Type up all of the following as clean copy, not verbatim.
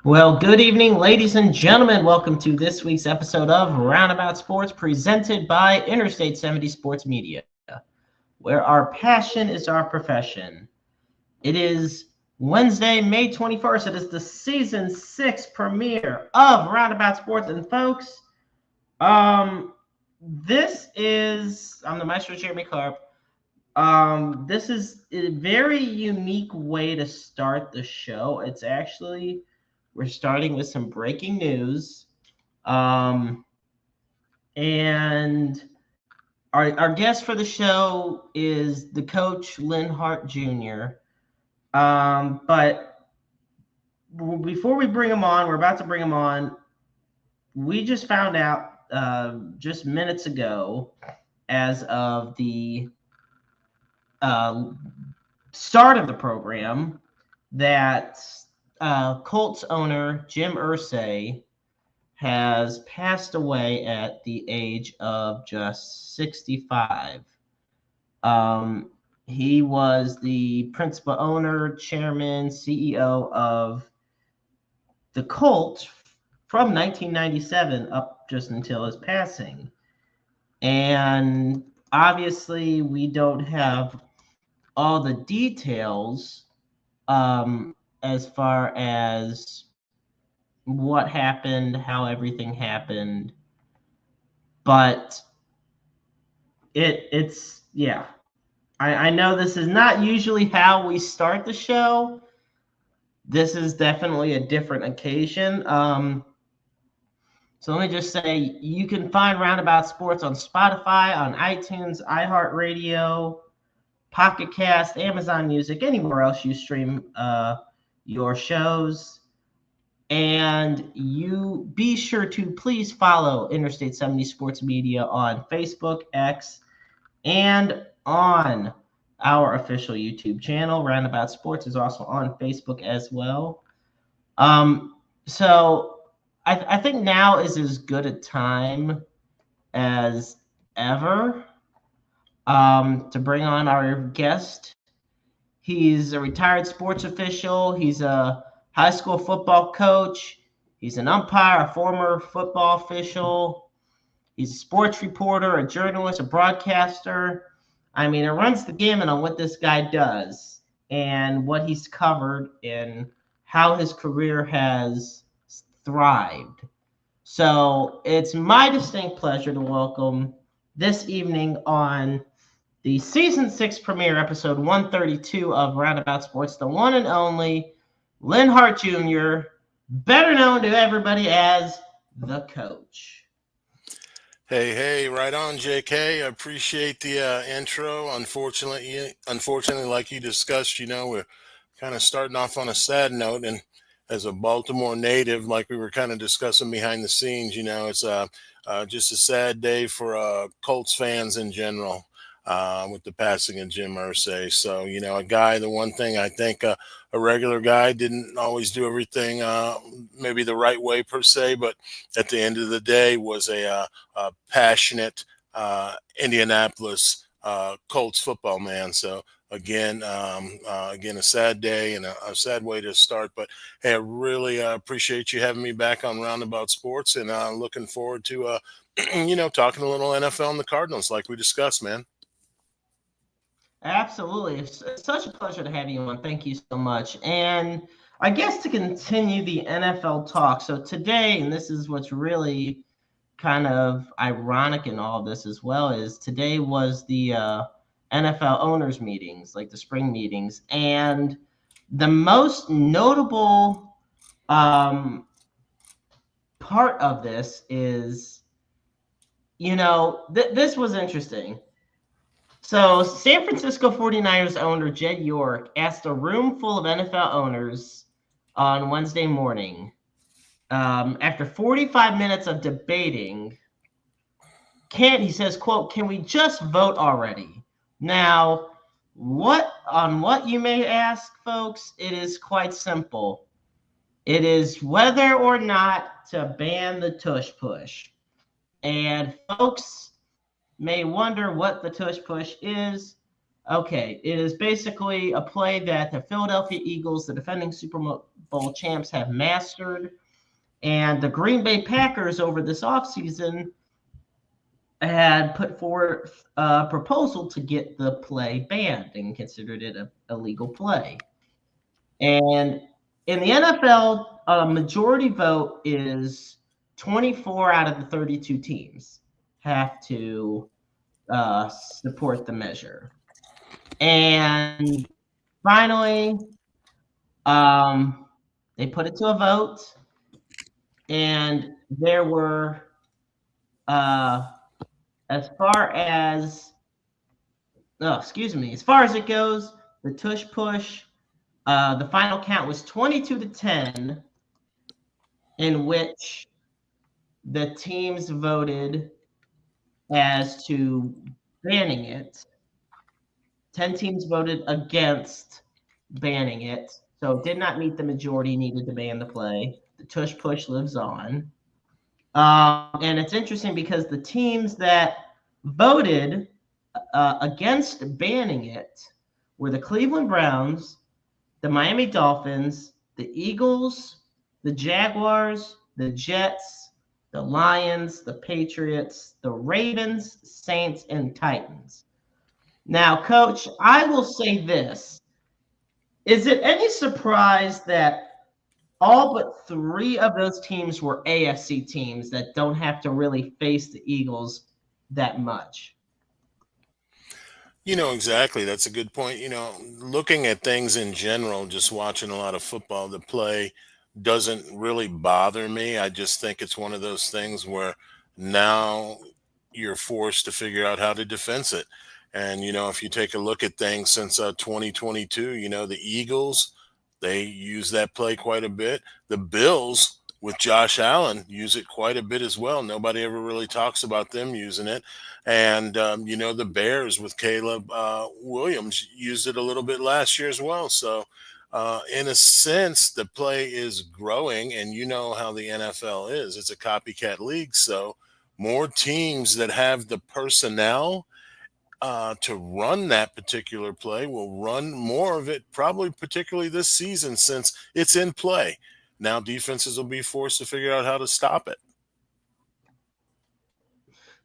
Well, good evening, ladies and gentlemen. Welcome to this week's episode of Roundabout Sports, presented by Interstate 70 Sports Media, where our passion is our profession. It is Wednesday, May 21st. It is the season 6 premiere of Roundabout Sports. And folks, I'm the Maestro Jeremy Carp. This is a very unique way to start the show. We're starting with some breaking news. Um, and our guest for the show is the coach, Lin Hart Jr. But before we bring him on, we're about to bring him on. We just found out just minutes ago, as of the uh, start of the program, that Colts owner Jim Irsay has passed away at the age of just 65. He was the principal owner, chairman, CEO of the Colts from 1997 up just until his passing. And obviously, we don't have all the details as far as what happened, how everything happened, but it's yeah. I know this is not usually how we start the show. This is definitely a different occasion. So let me just say you can find Roundabout Sports on Spotify, on iTunes, iHeartRadio, Pocket Cast, Amazon Music, anywhere else you stream your shows. And you be sure to please follow Interstate 70 Sports Media on Facebook, X, and on our official YouTube channel. Roundabout Sports is also on Facebook as well. So I think now is as good a time as ever to bring on our guest. He's a retired sports official. He's a high school football coach. He's an umpire, a former football official. He's a sports reporter, a journalist, a broadcaster. I mean, it runs the gamut on what this guy does and what he's covered and how his career has thrived. So it's my distinct pleasure to welcome this evening on the season 6 premiere, episode 132 of Roundabout Sports, the one and only Lin Hart Jr., better known to everybody as the coach. Hey, right on, JK. I appreciate the intro. Unfortunately, like you discussed, we're kind of starting off on a sad note. And as a Baltimore native, like we were kind of discussing behind the scenes, it's just a sad day for Colts fans in general with the passing of Jim Irsay. So, a guy, the one thing I think a regular guy didn't always do everything maybe the right way per se, but at the end of the day was a passionate Indianapolis Colts football man. So again, a sad day and a sad way to start. But hey, I really appreciate you having me back on Roundabout Sports, and looking forward to talking a little NFL and the Cardinals like we discussed, man. Absolutely. It's such a pleasure to have you on. Thank you so much. And I guess to continue the NFL talk, so today, and this is what's really kind of ironic in all of this as well, is today was the NFL owners meetings, like the spring meetings. And the most notable part of this is, this was interesting. So San Francisco 49ers owner Jed York asked a room full of NFL owners on Wednesday morning, after 45 minutes of debating, he says, quote, "Can we just vote already?" Now, what you may ask, folks, it is quite simple. It is whether or not to ban the tush push. And folks may wonder what the tush push is. Okay, it is basically a play that the Philadelphia Eagles, the defending Super Bowl champs have mastered. And the Green Bay Packers over this offseason had put forward a proposal to get the play banned and considered it a legal play. And in the NFL, a majority vote is 24 out of the 32 teams have to support the measure. And finally, they put it to a vote, and there were, as far as, as far as it goes, the tush push, the final count was 22-10, in which the teams voted as to banning it. 10 teams voted against banning it, so it did not meet the majority needed to ban the play. The tush push lives on. And it's interesting because the teams that voted against banning it were the Cleveland Browns, the Miami Dolphins, the Eagles, the Jaguars, the Jets, the Lions, the Patriots, the Ravens, Saints, and Titans. Now, Coach, I will say this. Is it any surprise that all but 3 of those teams were AFC teams that don't have to really face the Eagles that much? Exactly. That's a good point. Looking at things in general, just watching a lot of football, the play doesn't really bother me. I just think it's one of those things where now you're forced to figure out how to defense it. And, if you take a look at things since 2022, the Eagles, they use that play quite a bit. The Bills with Josh Allen use it quite a bit as well. Nobody ever really talks about them using it. And, the Bears with Caleb Williams used it a little bit last year as well. So, in a sense, the play is growing, and you know how the NFL is. It's a copycat league. So, more teams that have the personnel to run that particular play will run more of it, probably particularly this season since it's in play. Now defenses will be forced to figure out how to stop it.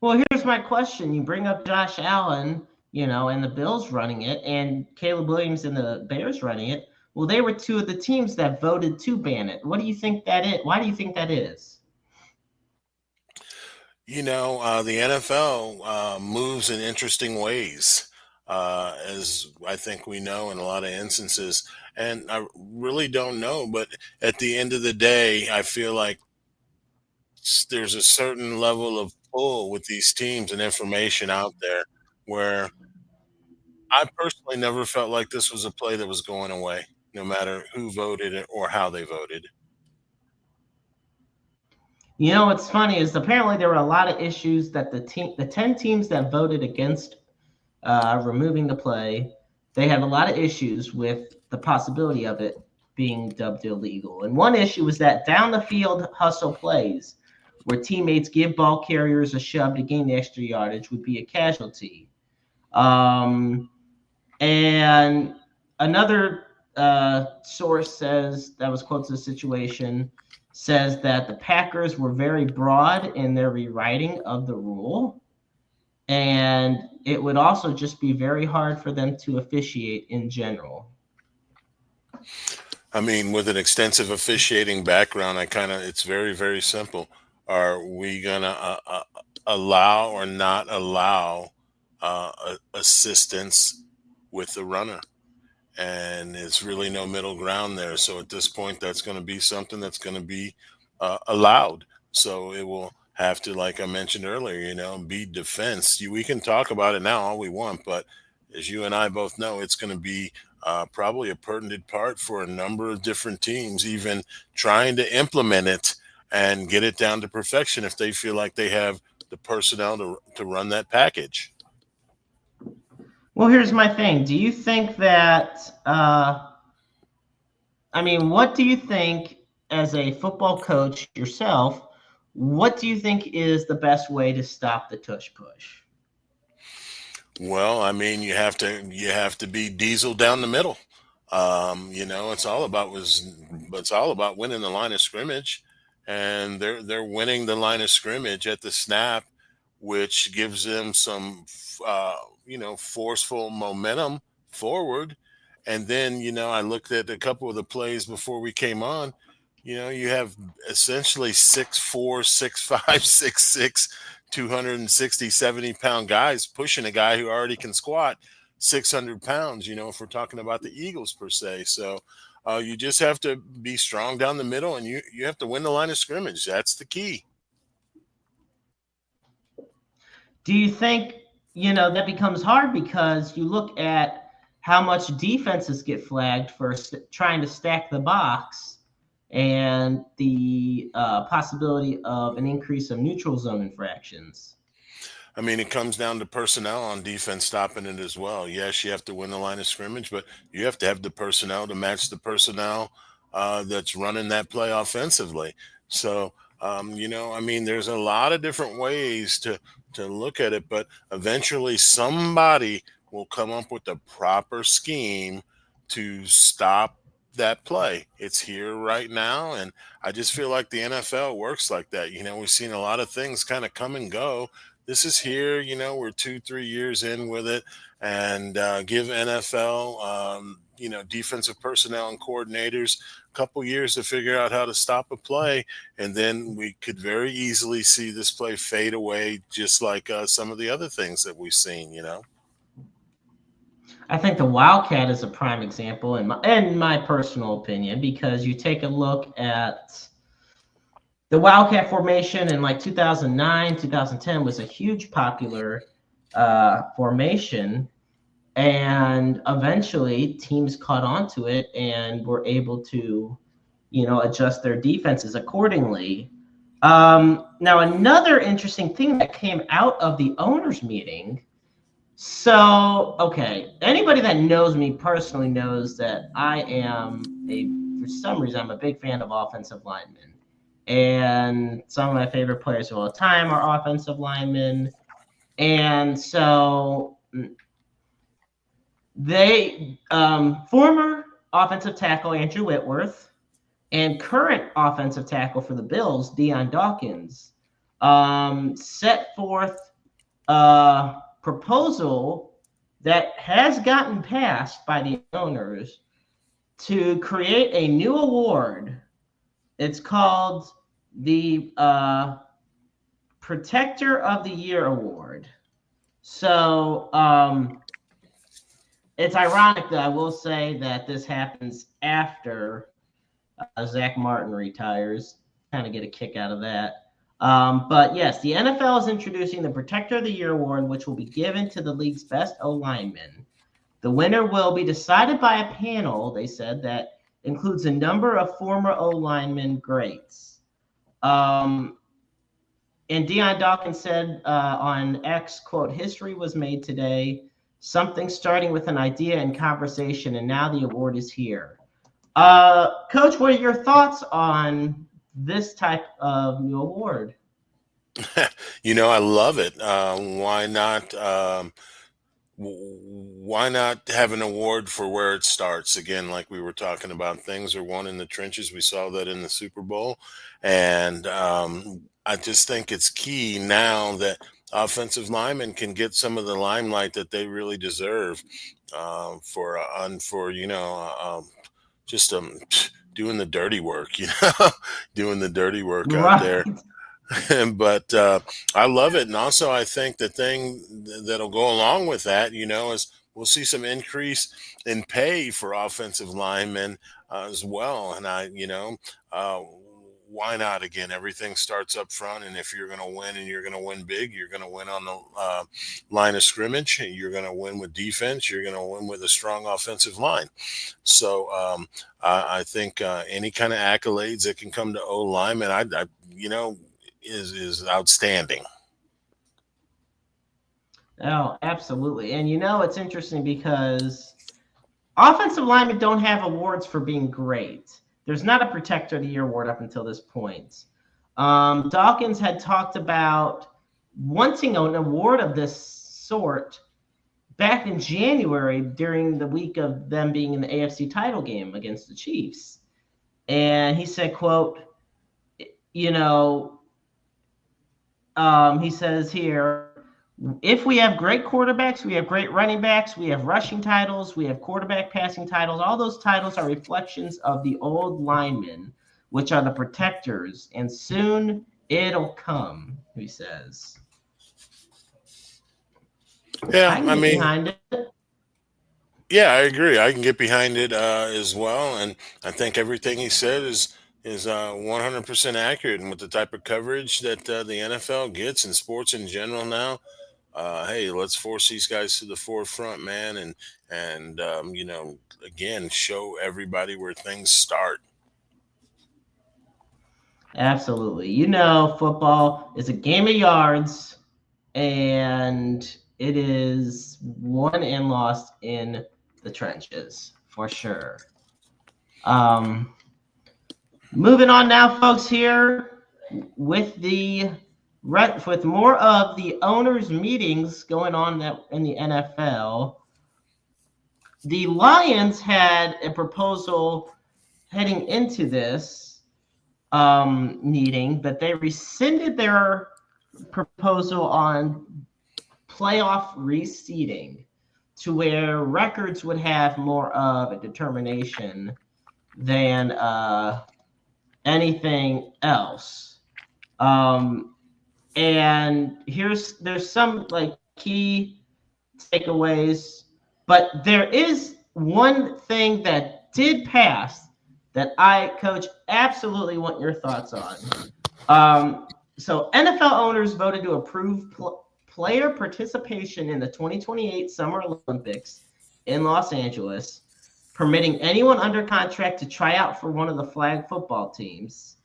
Well, here's my question. You bring up Josh Allen, and the Bills running it, and Caleb Williams and the Bears running it. Well, they were 2 of the teams that voted to ban it. What do you think that is? Why do you think that is? The NFL moves in interesting ways, as I think we know in a lot of instances. And I really don't know, but at the end of the day, I feel like there's a certain level of pull with these teams and information out there where I personally never felt like this was a play that was going away, no matter who voted it or how they voted. What's funny is apparently there were a lot of issues that the 10 teams that voted against removing the play, they had a lot of issues with the possibility of it being dubbed illegal. And one issue was that down the field hustle plays where teammates give ball carriers a shove to gain the extra yardage would be a casualty. And another source says that was close to the situation, says that the Packers were very broad in their rewriting of the rule, and it would also just be very hard for them to officiate in general. I mean, with an extensive officiating background, it's very, very simple. Are we going to allow or not allow assistance with the runner? And it's really no middle ground there. So at this point, that's going to be something that's going to be allowed. So it will have to, like I mentioned earlier, be defense. We can talk about it now all we want, but as you and I both know, it's going to be probably a pertinent part for a number of different teams, even trying to implement it and get it down to perfection if they feel like they have the personnel to run that package. Well, here's my thing. Do you think that, what do you think as a football coach yourself, what do you think is the best way to stop the tush push? Well, you have to be diesel down the middle. It's all about winning the line of scrimmage, and they're winning the line of scrimmage at the snap, which gives them some forceful momentum forward. And then I looked at a couple of the plays before we came on. You have essentially 6'4", 6'5", 6'6", 260, 70-pound guys pushing a guy who already can squat 600 pounds, if we're talking about the Eagles per se. So you just have to be strong down the middle, and you have to win the line of scrimmage. That's the key. Do you think, that becomes hard because you look at how much defenses get flagged for trying to stack the box and the possibility of an increase of neutral zone infractions? I mean, it comes down to personnel on defense stopping it as well. Yes, you have to win the line of scrimmage, but you have to have the personnel to match the personnel that's running that play offensively. So, there's a lot of different ways to look at it, but eventually somebody will come up with the proper scheme to stop that play. It's here right now, and I just feel like the NFL works like that. We've seen a lot of things kind of come and go. This is here. We're 2-3 years in with it, and give NFL, defensive personnel and coordinators a couple years to figure out how to stop a play, and then we could very easily see this play fade away, just like some of the other things that we've seen. I think the Wildcat is a prime example in my personal opinion, because you take a look at the Wildcat formation in like 2009, 2010 was a huge popular formation, and eventually teams caught on to it and were able to, adjust their defenses accordingly. Now, another interesting thing that came out of the owners' meeting. So, okay, anybody that knows me personally knows that for some reason, I'm a big fan of offensive linemen. And some of my favorite players of all time are offensive linemen. And so they, former offensive tackle Andrew Whitworth and current offensive tackle for the Bills, Dion Dawkins, set forth a proposal that has gotten passed by the owners to create a new award. It's called the Protector of the Year Award. So it's ironic that I will say that this happens after Zach Martin retires. Kind of get a kick out of that. But yes, the NFL is introducing the Protector of the Year Award, which will be given to the league's best O-lineman. The winner will be decided by a panel, they said, that includes a number of former O-lineman greats. And Dion Dawkins said on X, quote, "History was made today, something starting with an idea and conversation, and now the award is here." Coach, what are your thoughts on this type of new award? I love it. Why not have an award for where it starts? Again, like we were talking about, things are won in the trenches. We saw that in the Super Bowl. And I just think it's key now that offensive linemen can get some of the limelight that they really deserve just doing the dirty work, doing the dirty work out there. But I love it. And also, I think the thing that'll go along with that, is we'll see some increase in pay for offensive linemen as well. And why not? Again, everything starts up front. And if you're going to win and you're going to win big, you're going to win on the line of scrimmage. You're going to win with defense. You're going to win with a strong offensive line. So I think any kind of accolades that can come to O-linemen, is outstanding. Oh, absolutely. And it's interesting because offensive linemen don't have awards for being great. There's not a Protector of the Year award up until this point. Dawkins had talked about wanting an award of this sort back in January during the week of them being in the AFC title game against the Chiefs. And he said, quote, you know, he says here, if we have great quarterbacks, we have great running backs, we have rushing titles, we have quarterback passing titles. All those titles are reflections of the old linemen, which are the protectors, and soon it'll come, he says. Yeah, I can I get mean, behind it. yeah, I agree. I can get behind it as well, and I think everything he said is 100% accurate. And with the type of coverage that the NFL gets and sports in general now, hey, let's force these guys to the forefront, man, and again, show everybody where things start. Absolutely. You know, football is a game of yards, and it is won and lost in the trenches for sure. Um, Moving on now, folks. Here with with more of the owners' meetings going on in the NFL, the Lions had a proposal heading into this meeting, but they rescinded their proposal on playoff reseeding to where records would have more of a determination than anything else. And there's some like key takeaways, but there is one thing that did pass that I, Coach, absolutely want your thoughts on. So NFL owners voted to approve player participation in the 2028 Summer Olympics in Los Angeles, permitting anyone under contract to try out for one of the flag football teams.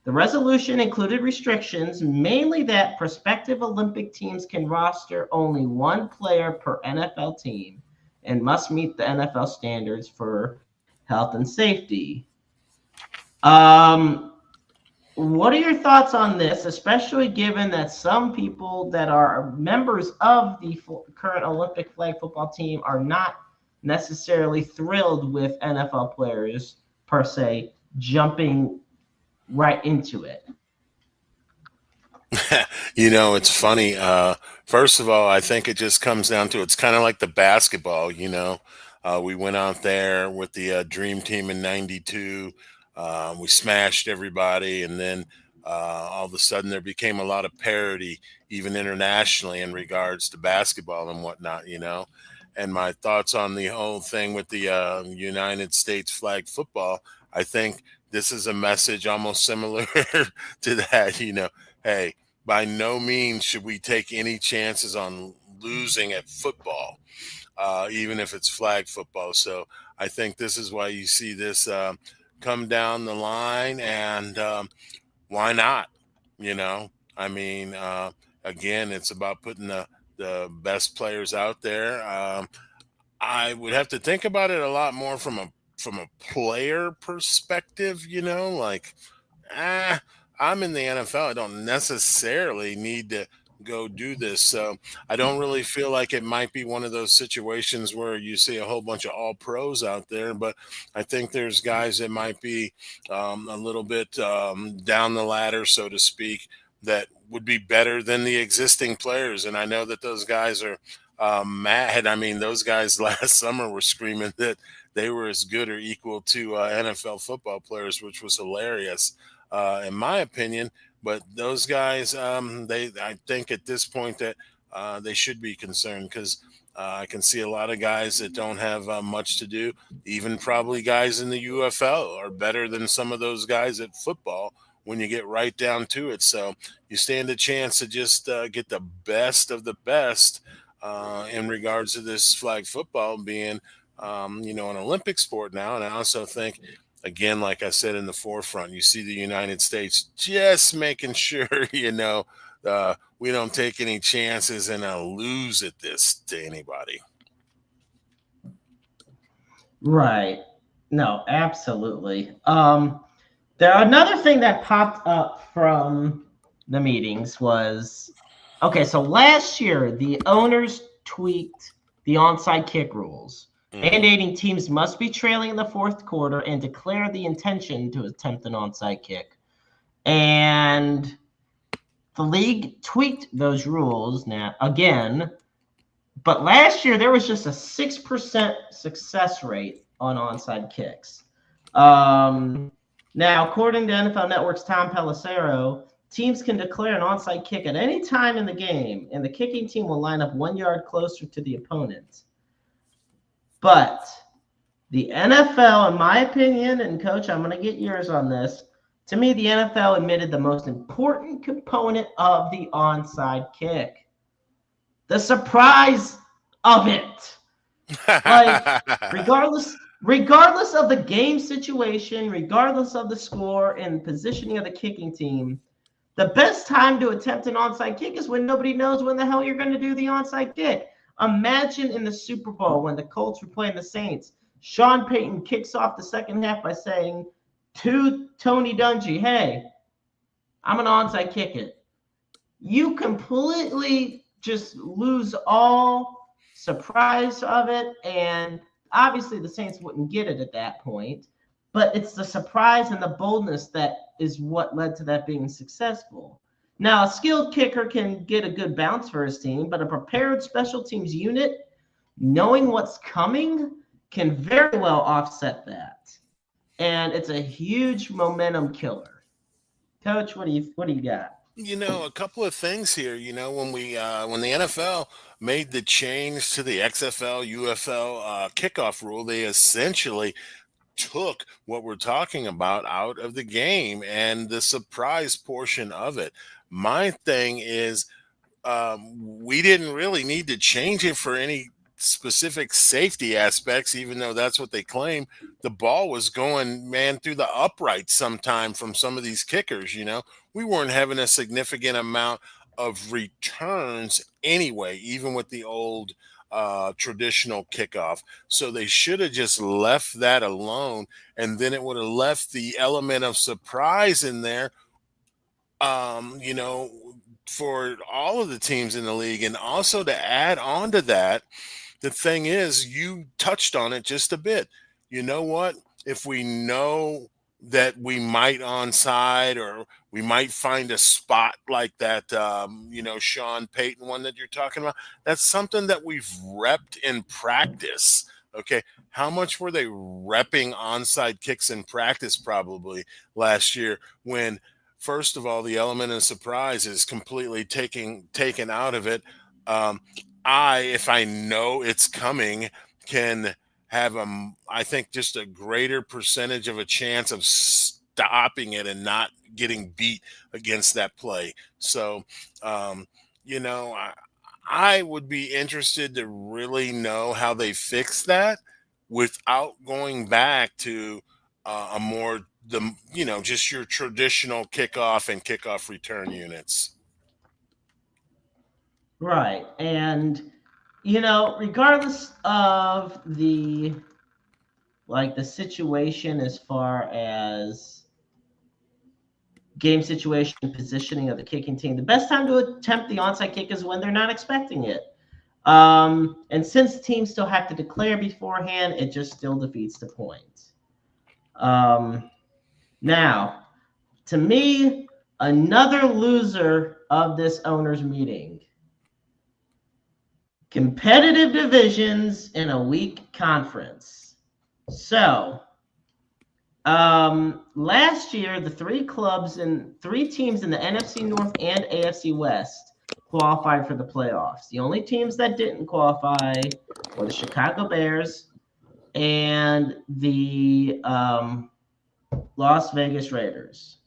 The resolution included restrictions, mainly that prospective Olympic teams can roster only one player per NFL team and must meet the NFL standards for health and safety. What are your thoughts on this, especially given that some people that are members of the current Olympic flag football team are not necessarily thrilled with NFL players per se jumping right into it? It's funny. First of all, I think it just comes down to it's kind of like the basketball. We went out there with the Dream Team in '92. We smashed everybody, and then all of a sudden there became a lot of parity, even internationally, in regards to basketball and whatnot. And my thoughts on the whole thing with the United States flag football, I think this is a message almost similar to that. Hey, by no means should we take any chances on losing at football, even if it's flag football. So I think this is why you see this come down the line, and why not? I mean, again, it's about putting the best players out there. I would have to think about it a lot more from a player perspective. Like, ah, I'm in the NFL. I don't necessarily need to go do this. So I don't really feel like it might be one of those situations where you see a whole bunch of all pros out there. But I think there's guys that might be a little bit down the ladder, so to speak, that would be better than the existing players. And I know that those guys are mad. I mean, those guys last summer were screaming that they were as good or equal to NFL football players, which was hilarious, in my opinion. But those guys, I think at this point that they should be concerned, because I can see a lot of guys that don't have much to do. Even probably guys in the UFL are better than some of those guys at football when you get right down to it. So you stand a chance to just get the best of the best in regards to this flag football being, an Olympic sport now. And I also think, again, like I said, in the forefront, you see the United States just making sure, we don't take any chances and lose at this to anybody. Right. No, absolutely. Another thing that popped up from the meetings was, okay, so last year the owners tweaked the onside kick rules, Mhm. mandating teams must be trailing in the fourth quarter and declare the intention to attempt an onside kick. And the league tweaked those rules now again, but last year there was just a 6% success rate on onside kicks. Now, according to NFL Network's Tom Pelissero, teams can declare an onside kick at any time in the game, and the kicking team will line up 1 yard closer to the opponent. But the NFL, in my opinion, and Coach, I'm going to get yours on this. To me, the NFL admitted the most important component of the onside kick: the surprise of it. Like, regardless of the game situation, regardless of the score and positioning of the kicking team, the best time to attempt an onside kick is when nobody knows when the hell you're going to do the onside kick. Imagine in the Super Bowl when the Colts were playing the Saints, Sean Payton kicks off the second half by saying to Tony Dungy, "Hey, I'm an onside kick it." You completely just lose all surprise of it, and obviously the Saints wouldn't get it at that point, but it's the surprise and the boldness that is what led to that being successful. Now, a skilled kicker can get a good bounce for his team, but a prepared special teams unit, knowing what's coming, can very well offset that. And it's a huge momentum killer. Coach, what do you got? A couple of things here. When the NFL made the change to the XFL UFL kickoff rule, they essentially took what we're talking about out of the game and the surprise portion of it. My thing is, we didn't really need to change it for any specific safety aspects, even though that's what they claim. The ball was going, man, through the uprights sometime from some of these kickers. We weren't having a significant amount of returns anyway, even with the old traditional kickoff. So they should have just left that alone, and then it would have left the element of surprise in there, for all of the teams in the league. And also to add on to that, the thing is, you touched on it just a bit. You know what? If we know that we might onside, or we might find a spot like that, Sean Payton one that you're talking about, that's something that we've repped in practice. Okay. How much were they repping onside kicks in practice probably last year, when, first of all, the element of surprise is completely taken out of it. If I know it's coming, can have I think just a greater percentage of a chance of stopping it and not getting beat against that play. So, I would be interested to really know how they fix that without going back to a more just your traditional kickoff and kickoff return units. Right. And regardless of the situation as far as game situation, positioning of the kicking team, the best time to attempt the onside kick is when they're not expecting it. And since teams still have to declare beforehand, it just still defeats the point. Now, to me, another loser of this owners meeting: competitive divisions in a weak conference. So, last year, the three teams in the NFC North and AFC West qualified for the playoffs. The only teams that didn't qualify were the Chicago Bears and the Las Vegas Raiders.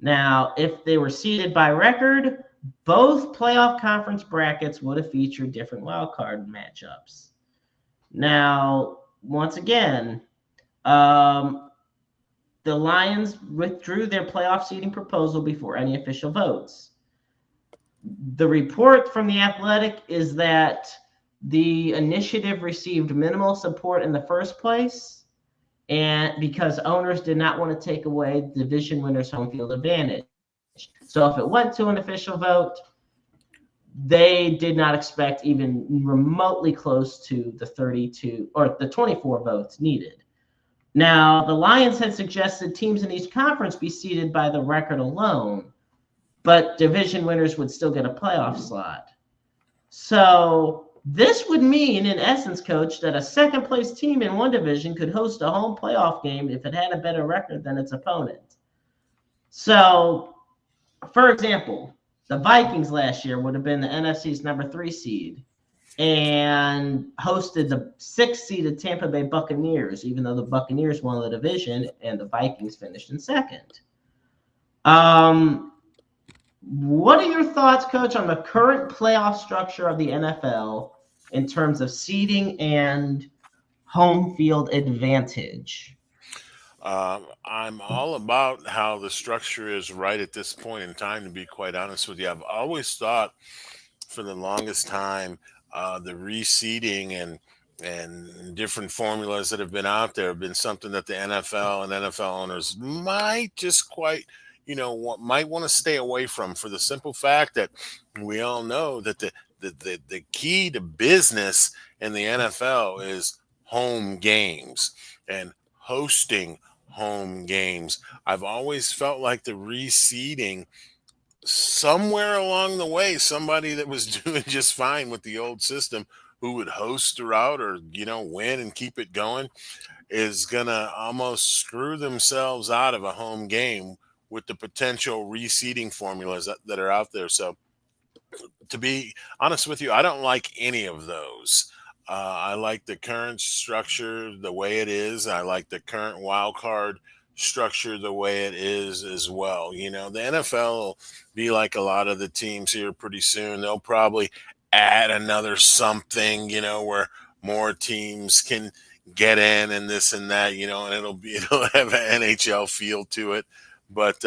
Now, if they were seeded by record, both playoff conference brackets would have featured different wildcard matchups. Now, once again, the Lions withdrew their playoff seeding proposal before any official votes. The report from The Athletic is that the initiative received minimal support in the first place, and because owners did not want to take away the division winners' home field advantage. So if it went to an official vote, they did not expect even remotely close to the 32 or the 24 votes needed. Now, the Lions had suggested teams in each conference be seeded by the record alone, but division winners would still get a playoff slot. So this would mean, in essence, Coach, that a second-place team in one division could host a home playoff game if it had a better record than its opponent. So, for example, the Vikings last year would have been the NFC's number 3 seed and hosted the 6th-seeded Tampa Bay Buccaneers, even though the Buccaneers won the division and the Vikings finished in second. What are your thoughts, Coach, on the current playoff structure of the NFL in terms of seeding and home field advantage? I'm all about how the structure is right at this point in time, to be quite honest with you. I've always thought for the longest time the reseeding and different formulas that have been out there have been something that the NFL and NFL owners might just quite, might want to stay away from, for the simple fact that we all know that the key to business in the NFL is home games and hosting home games. I've always felt like the reseeding, somewhere along the way, somebody that was doing just fine with the old system who would host throughout or, win and keep it going, is going to almost screw themselves out of a home game with the potential reseeding formulas that are out there. So, to be honest with you, I don't like any of those. I like the current structure the way it is. I like the current wild card structure the way it is as well. The NFL will be like a lot of the teams here pretty soon. They'll probably add another something, where more teams can get in and this and that, and it'll have an NHL feel to it. But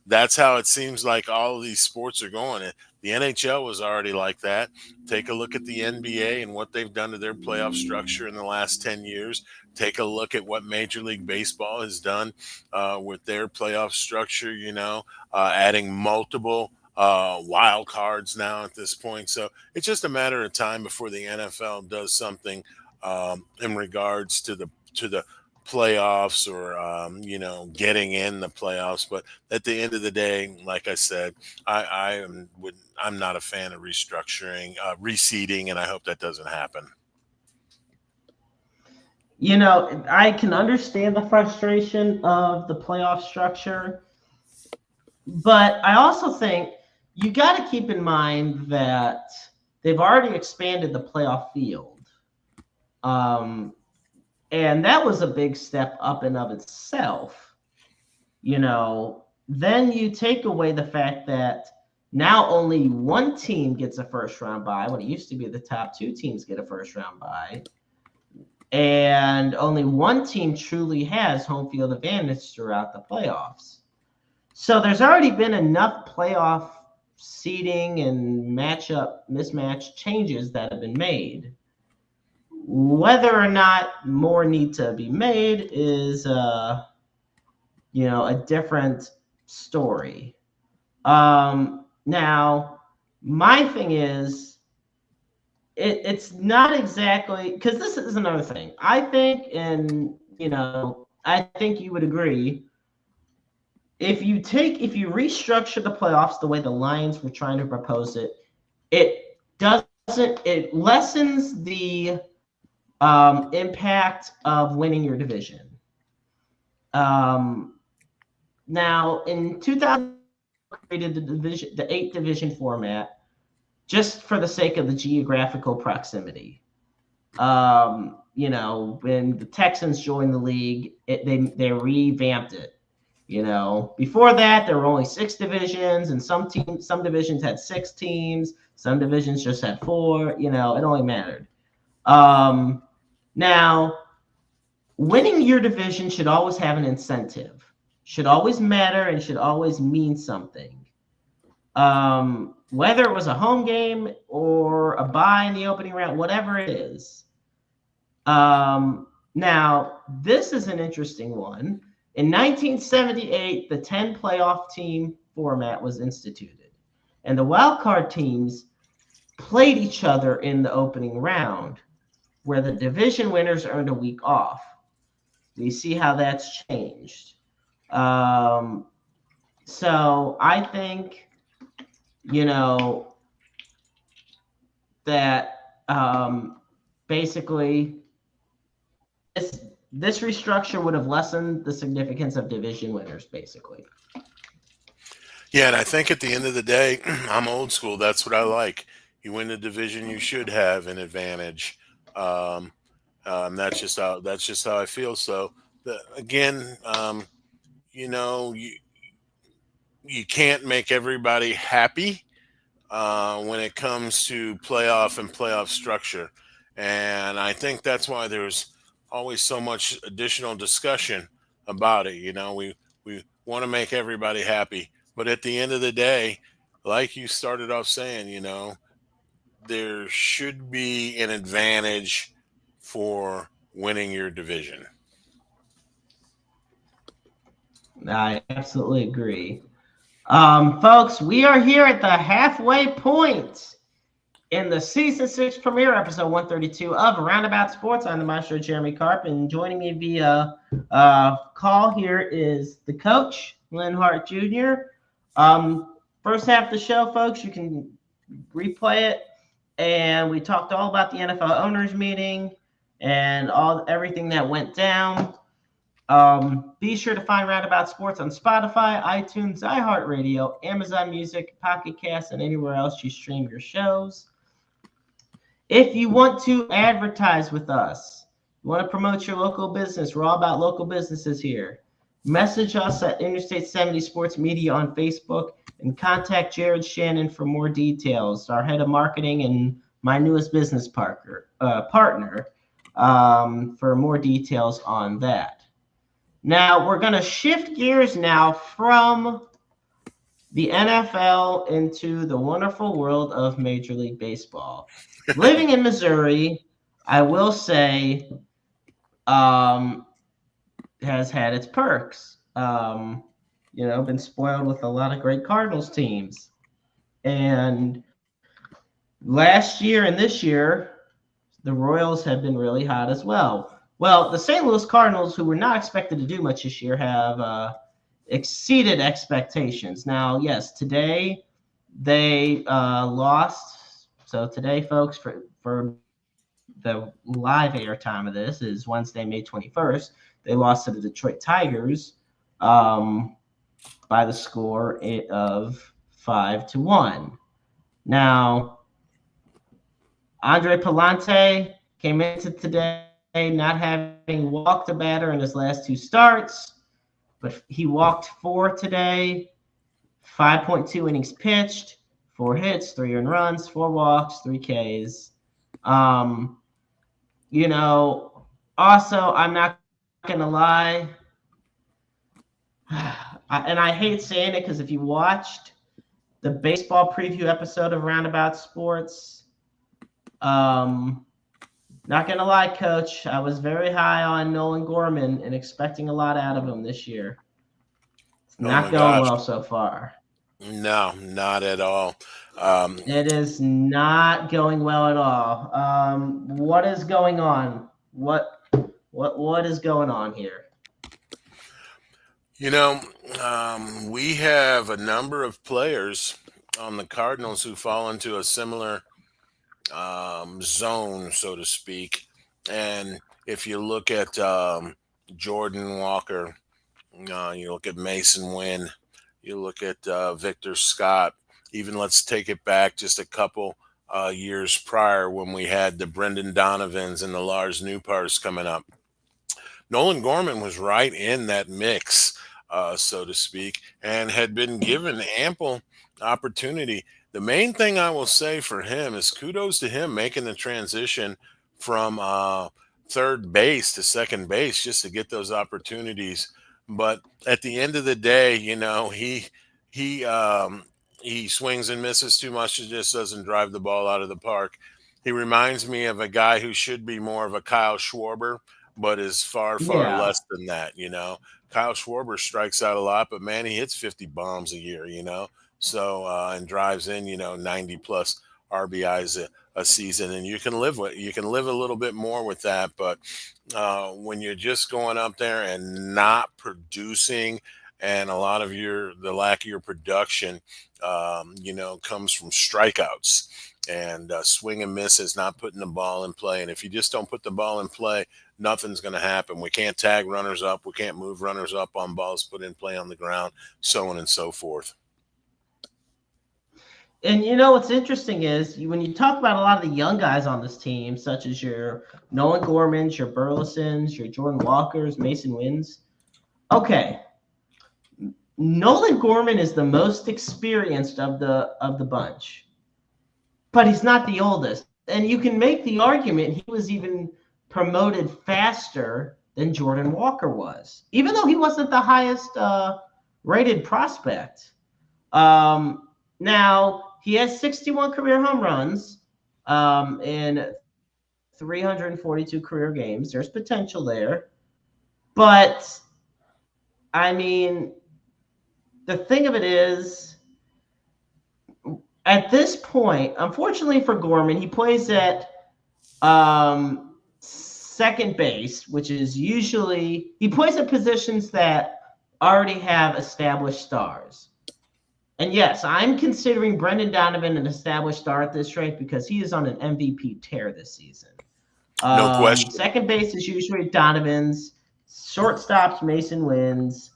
that's how it seems like all of these sports are going. The NHL was already like that. Take a look at the NBA and what they've done to their playoff structure in the last 10 years. Take a look at what Major League Baseball has done with their playoff structure, adding multiple wild cards now at this point. So it's just a matter of time before the NFL does something in regards to the playoffs or getting in the playoffs. But at the end of the day, like I said, I'm not a fan of restructuring, reseeding, and I hope that doesn't happen. I can understand the frustration of the playoff structure, but I also think you got to keep in mind that they've already expanded the playoff field. And that was a big step up and of itself. Then you take away the fact that now only one team gets a first round bye when it used to be the top 2 teams get a first round bye. And only one team truly has home field advantage throughout the playoffs. So there's already been enough playoff seeding and mismatch changes that have been made. Whether or not more need to be made is, a different story. Now, my thing is, it's not exactly, because this is another thing. I think, and I think you would agree, if you restructure the playoffs the way the Lions were trying to propose it, it lessens the impact of winning your division. Now, in 2000, created the 8 division format, just for the sake of the geographical proximity. When the Texans joined the league, they revamped it. Before that, there were only 6 divisions, and some divisions had 6 teams, some divisions just had 4. It only mattered. Now, winning your division should always have an incentive, should always matter, and should always mean something. Whether it was a home game or a bye in the opening round, whatever it is. Now, this is an interesting one. In 1978, the 10 playoff team format was instituted, and the wild card teams played each other in the opening round, where the division winners earned a week off. We see how that's changed. Um, so I think, you know, that basically this restructure would have lessened the significance of division winners, basically. Yeah, and I think at the end of the day, I'm old school. That's what I like. You win the division, you should have an advantage. Um, that's just how I feel. So again, you can't make everybody happy when it comes to playoff and playoff structure, and I think that's why there's always so much additional discussion about it. We want to make everybody happy, but at the end of the day, like you started off saying, there should be an advantage for winning your division. I absolutely agree. Folks, we are here at the halfway point in the season 6 premiere, episode 132 of Roundabout Sports. I'm the Maestro Jeremy Carp, and joining me via call here is the coach, Lin Hart Jr. First half of the show, folks, you can replay it, and we talked all about the NFL owners meeting and everything that went down. Be sure to find Roundabout Sports on Spotify, iTunes, iHeartRadio, Amazon Music, Pocket Cast, and anywhere else you stream your shows. If you want to advertise with us, you want to promote your local business, we're all about local businesses here. Message us at Interstate 70 Sports Media on Facebook and contact Jared Shannon for more details, our head of marketing and my newest business partner, for more details on that. Now, we're going to shift gears now from the NFL into the wonderful world of Major League Baseball. Living in Missouri, I will say, has had its perks. Been spoiled with a lot of great Cardinals teams. And last year and this year, the Royals have been really hot as well. Well, the St. Louis Cardinals, who were not expected to do much this year, have exceeded expectations. Now, yes, today they lost. So today, folks, for the live air time of this is Wednesday, May 21st. They lost to the Detroit Tigers by the score of 5-1. Now, Andre Palante came into today not having walked a batter in his last 2 starts, but he walked 4 today, 5.2 innings pitched, 4 hits, 3 earned runs, 4 walks, 3 Ks. Also, I'm not going to lie, and I hate saying it because if you watched the baseball preview episode of Roundabout Sports, not going to lie, Coach, I was very high on Nolan Gorman and expecting a lot out of him this year. It's not going well so far. No, not at all. It is not going well at all. What is going on? What is going on here? We have a number of players on the Cardinals who fall into a similar zone, so to speak. And if you look at Jordan Walker, you look at Mason Wynn, you look at Victor Scott, even let's take it back just a couple years prior when we had the Brendan Donovans and the Lars Newpars coming up. Nolan Gorman was right in that mix, so to speak, and had been given ample opportunity. The main thing I will say for him is kudos to him making the transition from third base to second base just to get those opportunities. But at the end of the day, he swings and misses too much and just doesn't drive the ball out of the park. He reminds me of a guy who should be more of a Kyle Schwarber, but is far less than that. Kyle Schwarber strikes out a lot, but man, he hits 50 bombs a year. So and drives in 90 plus RBIs a season, and you can live a little bit more with that. But when you're just going up there and not producing, and a lot of the lack of your production, comes from strikeouts and swing and misses, not putting the ball in play. And if you just don't put the ball in play, nothing's going to happen. We can't tag runners up. We can't move runners up on balls put in play on the ground, so on and so forth. And what's interesting is when you talk about a lot of the young guys on this team, such as your Nolan Gormans, your Burlesons, your Jordan Walkers, Mason Wins. Okay, Nolan Gorman is the most experienced of the bunch, but he's not the oldest. And you can make the argument he was even promoted faster than Jordan Walker was, even though he wasn't the highest rated prospect. Now, he has 61 career home runs in 342 career games. There's potential there. But, I mean, the thing of it is, at this point, unfortunately for Gorman, he plays at second base, which is usually – he plays at positions that already have established stars. And yes, I'm considering Brendan Donovan an established star at this rate because he is on an MVP tear this season. No question. Second base is usually Donovan's. Shortstops, Mason Wins.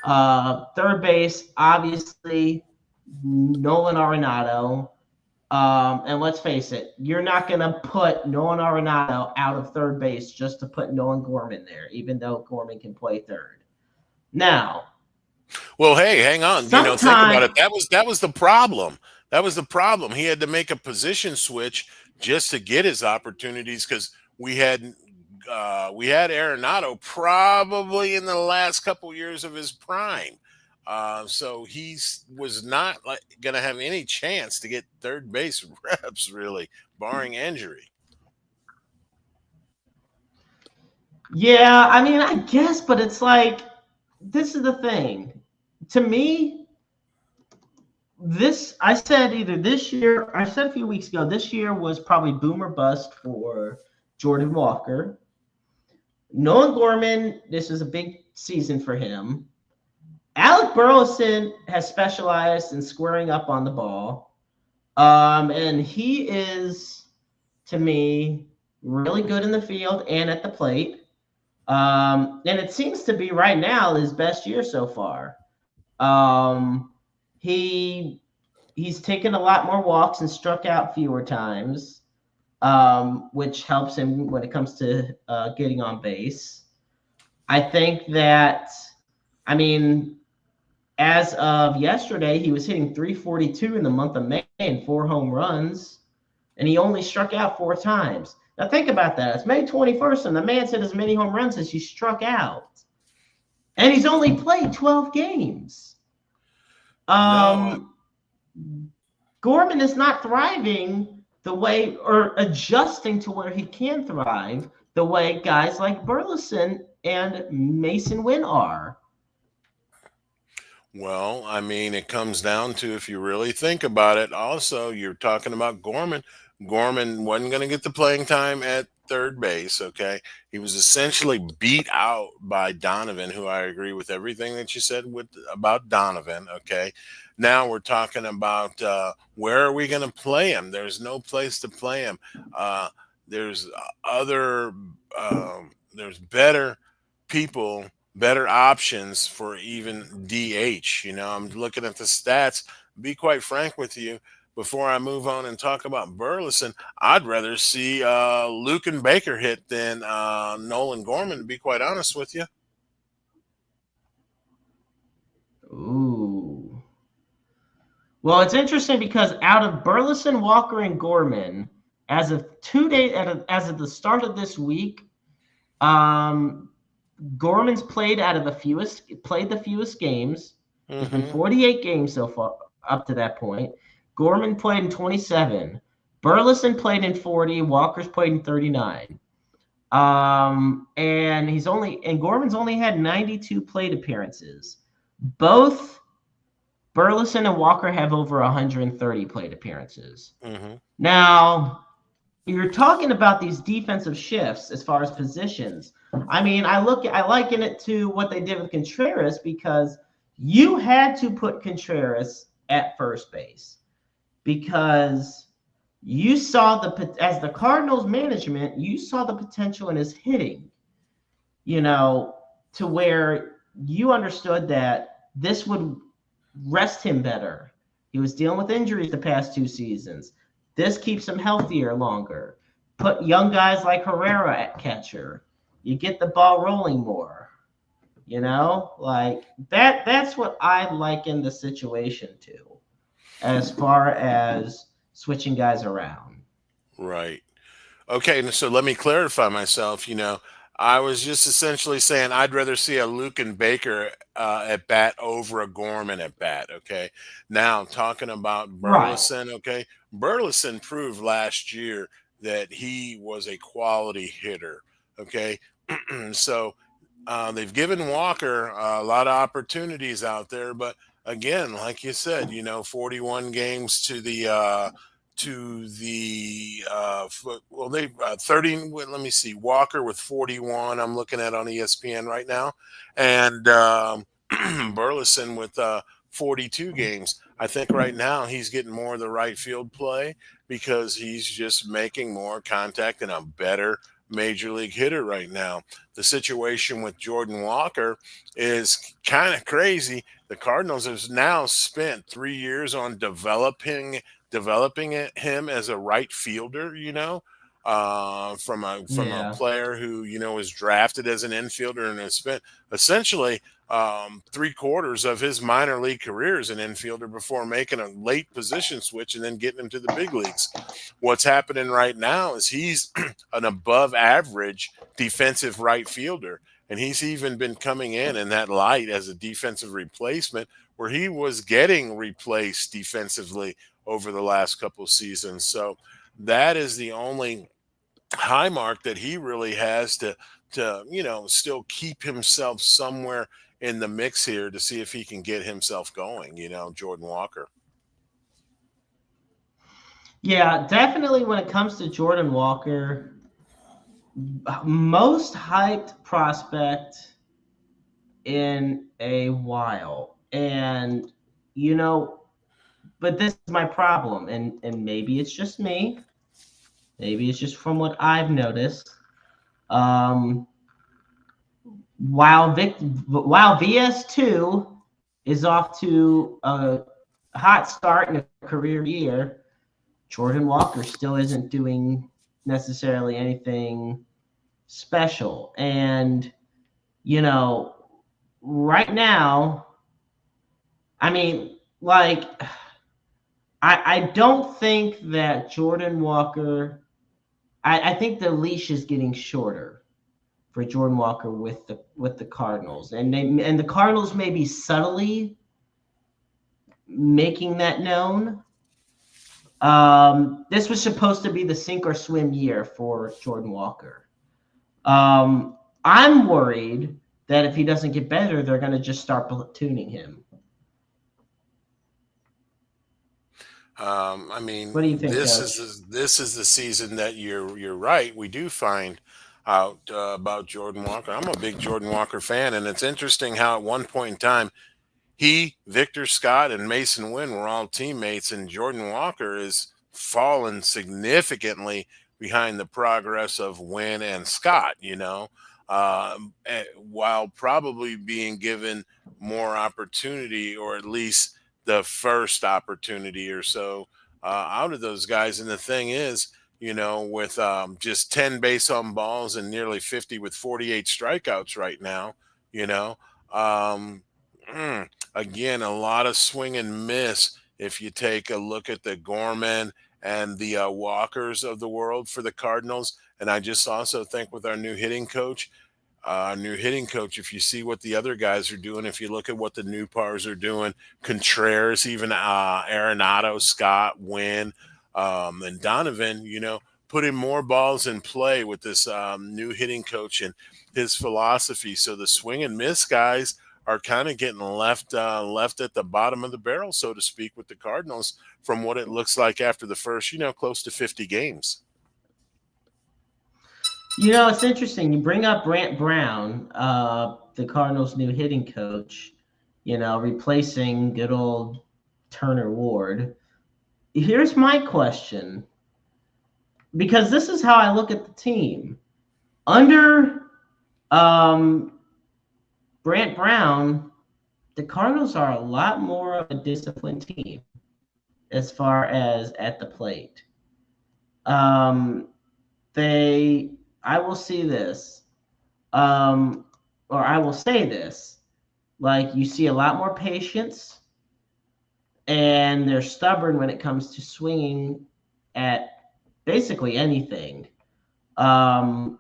Third base, obviously, Nolan Arenado. And let's face it, you're not going to put Nolan Arenado out of third base just to put Nolan Gorman there, even though Gorman can play third. Now, well, hey, hang on. Think about it. That was the problem. That was the problem. He had to make a position switch just to get his opportunities because we had Arenado probably in the last couple years of his prime. So he was not going to have any chance to get third base reps, really, barring injury. Yeah, I mean, I guess, but it's like, this is the thing. To me, I said a few weeks ago, this year was probably boom or bust for Jordan Walker. Nolan Gorman, this is a big season for him. Alec Burleson has specialized in squaring up on the ball. And he is, to me, really good in the field and at the plate. And it seems to be right now his best year so far. He's taken a lot more walks and struck out fewer times, which helps him when it comes to getting on base. I think that, I mean, as of yesterday, he was hitting 342 in the month of May and 4 home runs, and he only struck out 4 times. Now think about that. It's May 21st, and the man's hit as many home runs as he struck out. And he's only played 12 games. Gorman is not thriving the way or adjusting to where he can thrive the way guys like Burleson and Mason Wynn are. Well, I mean, it comes down to, if you really think about it, also, you're talking about Gorman. Gorman wasn't going to get the playing time at third base, okay? He was essentially beat out by Donovan, who I agree with everything that you said about Donovan, okay? Now we're talking about where are we going to play him? There's no place to play him. There's better people, better options for even DH. I'm looking at the stats. Be quite frank with you, before I move on and talk about Burleson, I'd rather see Lucan Baker hit than Nolan Gorman, to be quite honest with you. Ooh. Well, it's interesting because out of Burleson, Walker, and Gorman, as of the start of this week, Gorman's played the fewest games. There's been 48 games so far up to that point. Gorman played in 27. Burleson played in 40. Walker's played in 39. And Gorman's only had 92 plate appearances. Both Burleson and Walker have over 130 plate appearances. Hmm. Now, you're talking about these defensive shifts as far as positions. I mean, I liken it to what they did with Contreras because you had to put Contreras at first base because you saw as the Cardinals management, you saw the potential in his hitting, you know, to where you understood that this would rest him better. He was dealing with injuries the past 2 seasons. This keeps him healthier longer. Put young guys like Herrera at catcher. You get the ball rolling more. Like that's what I liken the situation to as far as switching guys around. Right. Okay, and so let me clarify myself. I was just essentially saying I'd rather see a Luke Baker at bat over a Gorman at bat. Okay, now talking about Right. Burleson. Okay, Burleson proved last year that he was a quality hitter. Okay, so they've given Walker a lot of opportunities out there, but again, like you said, 41 games well, they 30. Let me see, Walker with 41. I'm looking at on ESPN right now, and Burleson with 42 games. I think right now he's getting more of the right field play because he's just making more contact and a better major league hitter right now. The situation with Jordan Walker is kind of crazy. The Cardinals have now spent 3 years on developing him as a right fielder. From a Yeah. player who was drafted as an infielder and has spent essentially 3/4 of his minor league career as an infielder before making a late position switch and then getting him to the big leagues. What's happening right now is he's an above average defensive right fielder. And he's even been coming in that light as a defensive replacement where he was getting replaced defensively over the last couple of seasons. So that is the only high mark that he really has to still keep himself somewhere in the mix here to see if he can get himself going, Jordan Walker. Yeah, definitely when it comes to Jordan Walker, most hyped prospect in a while. And, you know, but this is my problem. And maybe it's just me. Maybe it's just from what I've noticed. Um, while VS2 is off to a hot start in a career year, Jordan Walker still isn't doing necessarily anything special. And, you know, right now, I mean, like, I don't think that Jordan Walker, I think the leash is getting shorter for Jordan Walker with the Cardinals. And the Cardinals may be subtly making that known. This was supposed to be the sink or swim year for Jordan Walker. I'm worried that if he doesn't get better, they're going to just start platooning him. I mean, What do you think, this Coach? is this is the season that you're right. We do find out about Jordan Walker. I'm a big Jordan Walker fan, and it's interesting how at one point in time he, Victor Scott, and Mason Wynn were all teammates, and Jordan Walker is fallen significantly behind the progress of Wynn and Scott, while probably being given more opportunity, or at least the first opportunity or so out of those guys. And the thing is, with just 10 base on balls and nearly 50 with 48 strikeouts right now, you know, um, mm, again, a lot of swing and miss if you take a look at the Gorman and the Walkers of the world for the Cardinals. And I just also think with our new hitting coach, if you see what the other guys are doing, if you look at what the new pars are doing, Contreras, even Arenado, Scott, Wynn, and Donovan, putting more balls in play with this new hitting coach and his philosophy. So the swing and miss guys are kind of getting left at the bottom of the barrel, so to speak, with the Cardinals from what it looks like after the first, close to 50 games. It's interesting. You bring up Brant Brown, the Cardinals' new hitting coach, replacing good old Turner Ward. Here's my question, because this is how I look at the team. Under um, Brant Brown, the Cardinals are a lot more of a disciplined team as far as at the plate. Um, I will see this, or I will say this, like you see a lot more patience, and they're stubborn when it comes to swinging at basically anything. Um,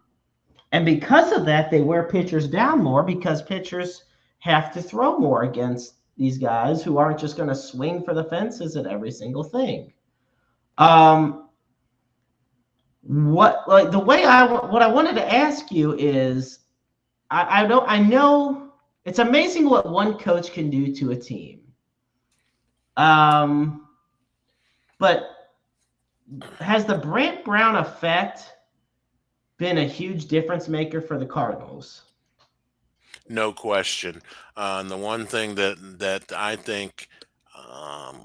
and because of that, they wear pitchers down more because pitchers have to throw more against these guys who aren't just going to swing for the fences at every single thing. Um, what I wanted to ask you is, I know it's amazing what one coach can do to a team. Um, but has the Brant Brown effect been a huge difference maker for the Cardinals? No question. And the one thing that I think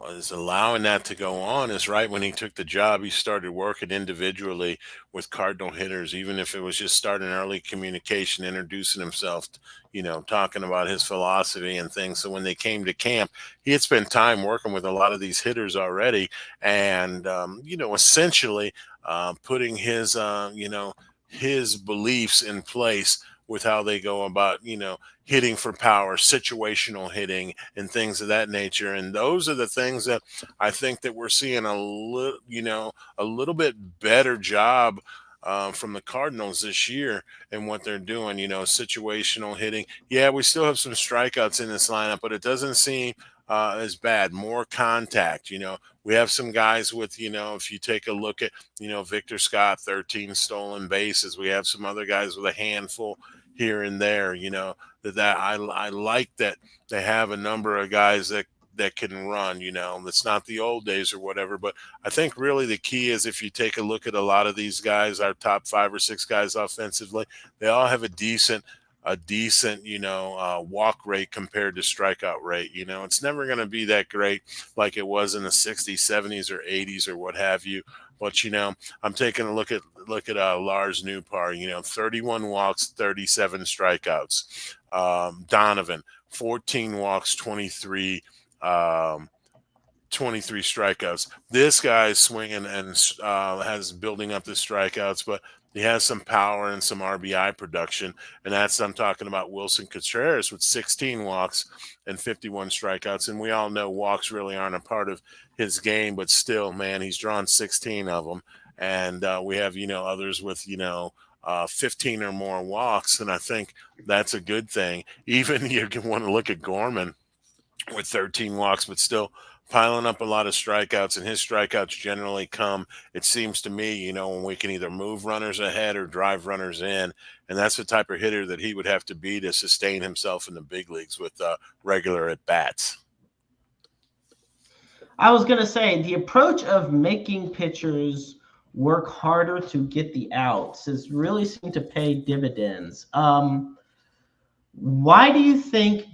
is allowing that to go on is right when he took the job, he started working individually with Cardinal hitters, even if it was just starting early communication, introducing himself, talking about his philosophy and things. So when they came to camp, he had spent time working with a lot of these hitters already, and essentially putting his beliefs in place with how they go about, hitting for power, situational hitting, and things of that nature. And those are the things that I think that we're seeing a little bit better job from the Cardinals this year and what they're doing. Situational hitting. Yeah, we still have some strikeouts in this lineup, but it doesn't seem as bad. More contact. We have some guys with, if you take a look at, Victor Scott, 13 stolen bases. We have some other guys with a handful here and there. That I like that they have a number of guys that can run. It's not the old days or whatever, but I think really the key is if you take a look at a lot of these guys, our top 5 or 6 guys offensively, they all have a decent walk rate compared to strikeout rate. It's never going to be that great like it was in the 60s, 70s, or 80s or what have you. But I'm taking a look at Lars Newpar. 31 walks, 37 strikeouts. Donovan, 14 walks, 23 strikeouts. This guy's swinging and has building up the strikeouts, but he has some power and some RBI production. And I'm talking about Wilson Contreras with 16 walks and 51 strikeouts. And we all know walks really aren't a part of his game, but still, man, he's drawn 16 of them. And we have, others with, 15 or more walks. And I think that's a good thing. Even you can want to look at Gorman with 13 walks, but still piling up a lot of strikeouts, and his strikeouts generally come, it seems to me, when we can either move runners ahead or drive runners in, and that's the type of hitter that he would have to be to sustain himself in the big leagues with regular at-bats. I was going to say the approach of making pitchers work harder to get the outs has really seemed to pay dividends. Why do you think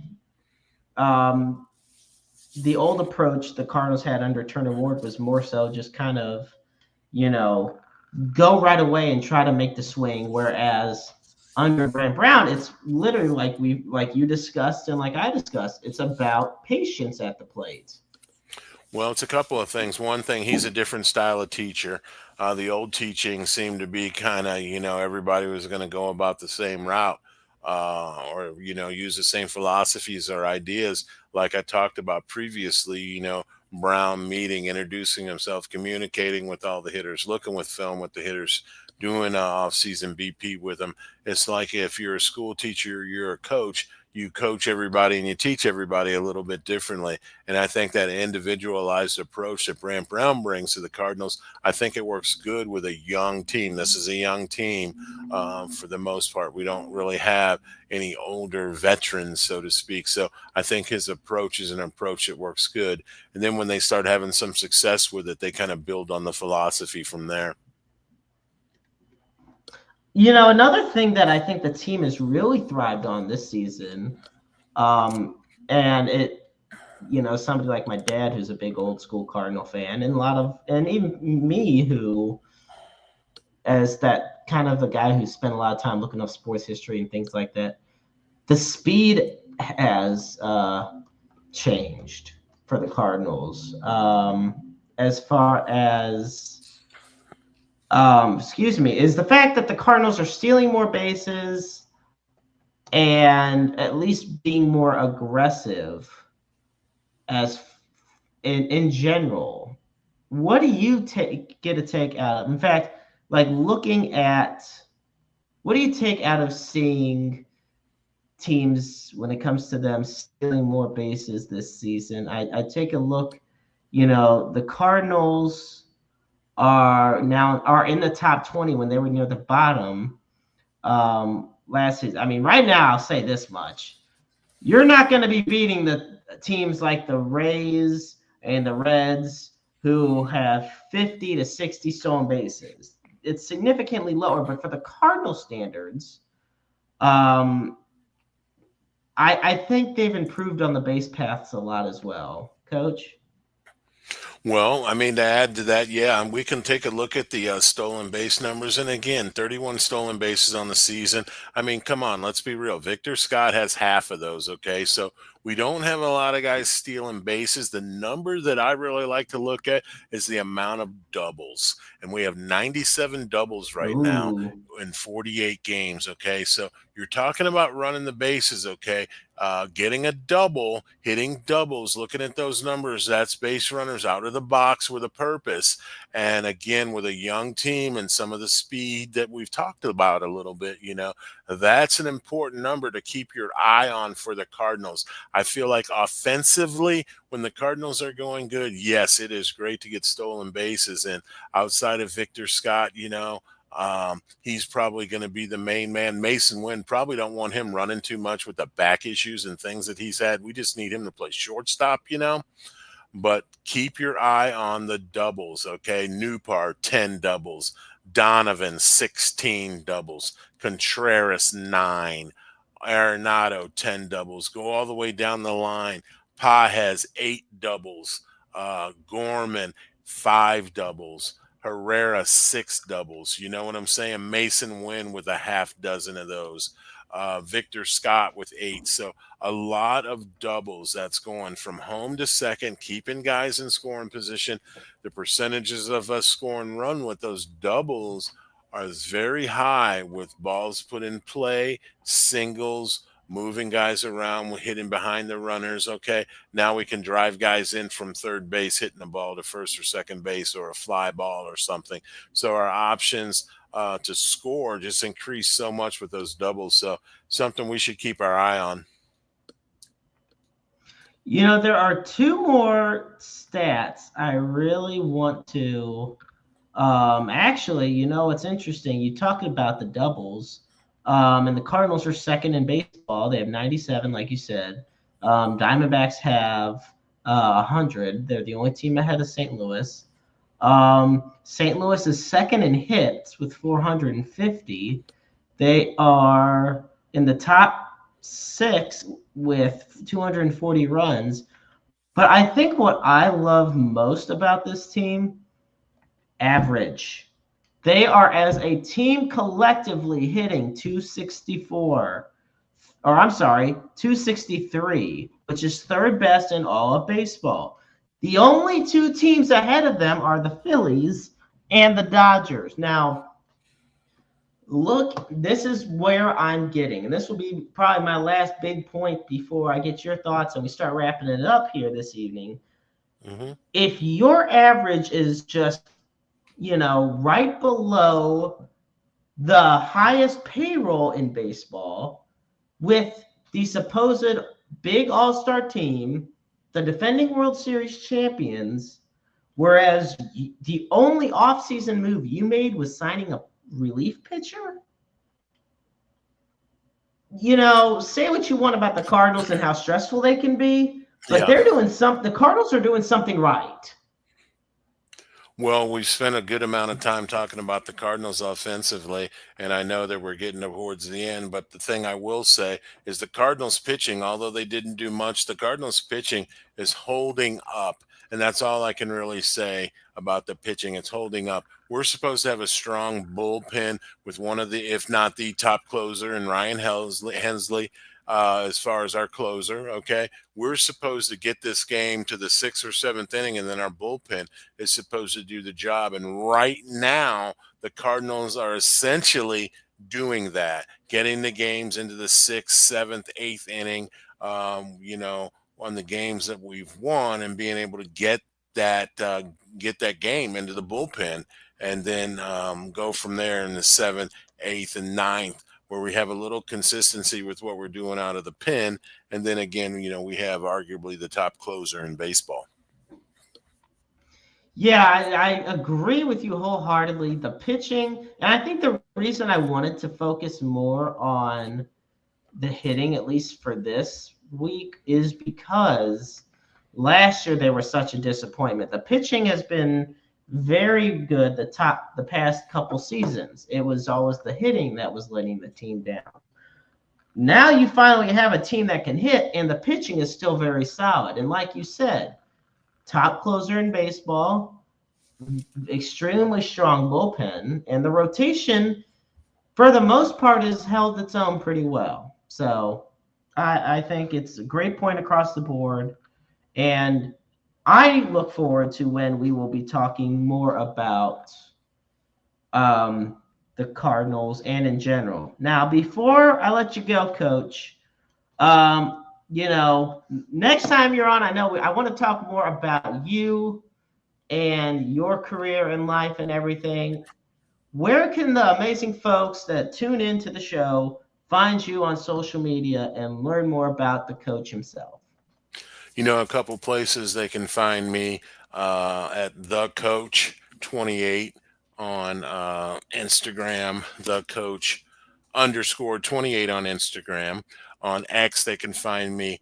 the old approach the Cardinals had under Turner Ward was more so just kind of, go right away and try to make the swing, whereas under Brant Brown, it's literally like you discussed and like I discussed, it's about patience at the plate. Well, it's a couple of things. One thing, he's a different style of teacher. The old teaching seemed to be kind of, everybody was going to go about the same route or, use the same philosophies or ideas. Like I talked about previously, Brown meeting, introducing himself, communicating with all the hitters, looking with film with the hitters, doing off-season BP with them. It's like if you're a school teacher, you're a coach, you coach everybody and you teach everybody a little bit differently. And I think that individualized approach that Brant Brown brings to the Cardinals, I think it works good with a young team. This is a young team for the most part. We don't really have any older veterans, so to speak. So I think his approach is an approach that works good. And then when they start having some success with it, they kind of build on the philosophy from there. Another thing that I think the team has really thrived on this season, and somebody like my dad, who's a big old school Cardinal fan, and even me, who, as that kind of a guy who spent a lot of time looking up sports history and things like that, the speed has changed for the Cardinals. As far as is the fact that the Cardinals are stealing more bases and at least being more aggressive as in general. What do you get a take out of? In fact, like looking at, what do you take out of seeing teams when it comes to them stealing more bases this season? I take a look, the Cardinals are in the top 20 when they were near the bottom last season. I mean, right now, I'll say this much. You're not going to be beating the teams like the Rays and the Reds, who have 50 to 60 stolen bases. It's significantly lower, but for the Cardinal standards, I think they've improved on the base paths a lot as well. Coach? Well, I mean, to add to that, yeah, we can take a look at the stolen base numbers. And again, 31 stolen bases on the season. I mean, come on, let's be real. Victor Scott has half of those, okay? So we don't have a lot of guys stealing bases. The number that I really like to look at is the amount of doubles. And we have 97 doubles right now in 48 games, okay? So you're talking about running the bases, okay? Getting a double, hitting doubles, looking at those numbers, that's base runners out of the box with a purpose. And again, with a young team and some of the speed that we've talked about a little bit, that's an important number to keep your eye on for the Cardinals. I feel like offensively, when the Cardinals are going good, yes, it is great to get stolen bases. And outside of Victor Scott, he's probably going to be the main man. Mason Wynn, probably don't want him running too much with the back issues and things that he's had. We just need him to play shortstop, But keep your eye on the doubles, okay? Newpar, 10 doubles. Donovan, 16 doubles. Contreras, 9. Arenado, 10 doubles. Go all the way down the line. Pa has 8 doubles. Gorman, 5 doubles. Herrera, 6 doubles. You know what I'm saying? Mason Wynn with a half dozen of those. Victor Scott with 8. So a lot of doubles. That's going from home to second, keeping guys in scoring position. The percentages of us scoring run with those doubles are very high with balls put in play, singles, moving guys around, hitting behind the runners. Okay, now we can drive guys in from third base, hitting the ball to first or second base or a fly ball or something. So our options to score just increase so much with those doubles. So something we should keep our eye on. There are 2 more stats I really want to actually, it's interesting. You talked about the doubles. And the Cardinals are second in baseball. They have 97, like you said. Diamondbacks have 100. They're the only team ahead of St. Louis. St. Louis is second in hits with 450. They are in the top 6 with 240 runs. But I think what I love most about this team, average. They are, as a team, collectively hitting 263, which is third best in all of baseball. The only 2 teams ahead of them are the Phillies and the Dodgers. Now, look, this is where I'm getting, and this will be probably my last big point before I get your thoughts and we start wrapping it up here this evening. Mm-hmm. If your average is just right below the highest payroll in baseball with the supposed big all-star team, the defending World Series champions, whereas the only offseason move you made was signing a relief pitcher? Say what you want about the Cardinals and how stressful they can be, but Yeah. they're doing something. The Cardinals are doing something right. Well, we've spent a good amount of time talking about the Cardinals offensively, and I know that we're getting towards the end. But the thing I will say is the Cardinals pitching, although they didn't do much, the Cardinals pitching is holding up. And that's all I can really say about the pitching. It's holding up. We're supposed to have a strong bullpen with one of the, if not the top closer, and Ryan Hensley, as far as our closer. Okay. We're supposed to get this game to the sixth or seventh inning, and then our bullpen is supposed to do the job. And right now, the Cardinals are essentially doing that, getting the games into the sixth, seventh, eighth inning, on the games that we've won, and being able to get that game into the bullpen, and then go from there in the seventh, eighth, and ninth, where we have a little consistency with what we're doing out of the pen. And then again, we have arguably the top closer in baseball. Yeah, I agree with you wholeheartedly. The pitching, and I think the reason I wanted to focus more on the hitting, at least for this week, is because last year they were such a disappointment. The pitching has been very good the past couple seasons. It was always the hitting that was letting the team down. Now you finally have a team that can hit, and the pitching is still very solid. And like you said, top closer in baseball, extremely strong bullpen, and the rotation, for the most part, has held its own pretty well. So I think it's a great point across the board. And I look forward to when we will be talking more about the Cardinals and in general. Now, before I let you go, Coach, next time you're on, I want to talk more about you and your career in life and everything. Where can the amazing folks that tune into the show find you on social media and learn more about the coach himself? A couple places they can find me at the coach 28 on Instagram, the coach _ 28 on Instagram. On X, they can find me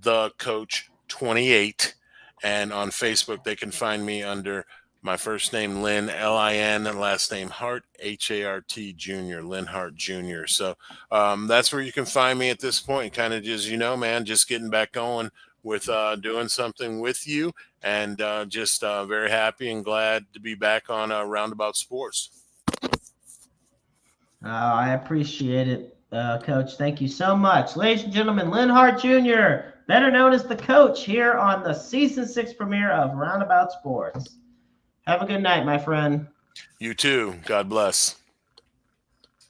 the coach 28, and on Facebook they can find me under my first name Lin, Lin, and last name Hart, Hart Jr, Lin Hart Jr. So that's where you can find me at this point. Kind of just man, just getting back going with doing something with you, and just very happy and glad to be back on Roundabout Sports. I appreciate it, Coach. Thank you so much. Ladies and gentlemen, Lin Hart Jr., better known as the coach, here on the Season 6 premiere of Roundabout Sports. Have a good night, my friend. You too. God bless.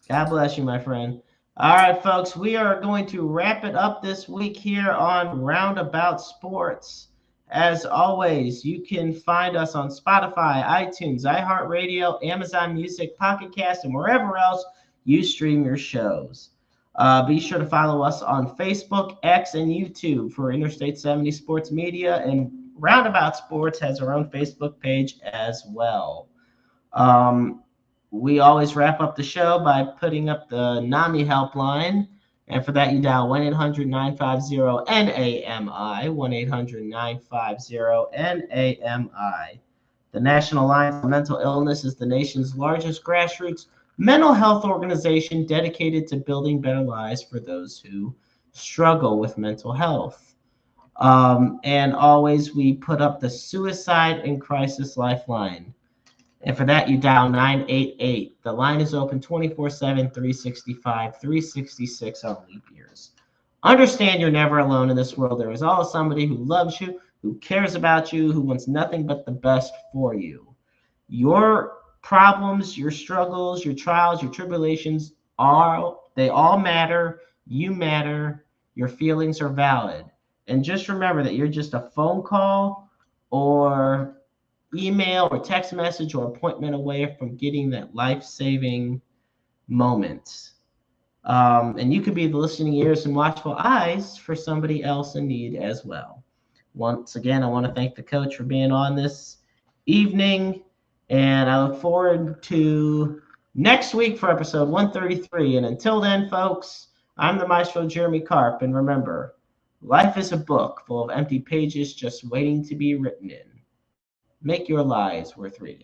God bless you, my friend. All right, folks, we are going to wrap it up this week here on Roundabout Sports. As always, you can find us on Spotify, iTunes, iHeartRadio, Amazon Music, Pocket Cast, and wherever else you stream your shows. Be sure to follow us on Facebook, X, and YouTube for Interstate 70 Sports Media, and Roundabout Sports has our own Facebook page as well. We always wrap up the show by putting up the NAMI helpline. And for that, you dial 1-800-950-NAMI, 1-800-950-NAMI. The National Alliance on Mental Illness is the nation's largest grassroots mental health organization dedicated to building better lives for those who struggle with mental health. And always, we put up the Suicide and Crisis Lifeline. And for that, you dial 988. The line is open 24/7, 365, 366 on leap years. Understand you're never alone in this world. There is always somebody who loves you, who cares about you, who wants nothing but the best for you. Your problems, your struggles, your trials, your tribulations, they all matter. You matter. Your feelings are valid. And just remember that you're just a phone call or email or text message or appointment away from getting that life-saving moment. And you could be the listening ears and watchful eyes for somebody else in need as well. Once again, I want to thank the coach for being on this evening, and I look forward to next week for episode 133. And until then, folks, I'm the Maestro Jeremy Karp, and remember, life is a book full of empty pages just waiting to be written in. Make your lives worth reading.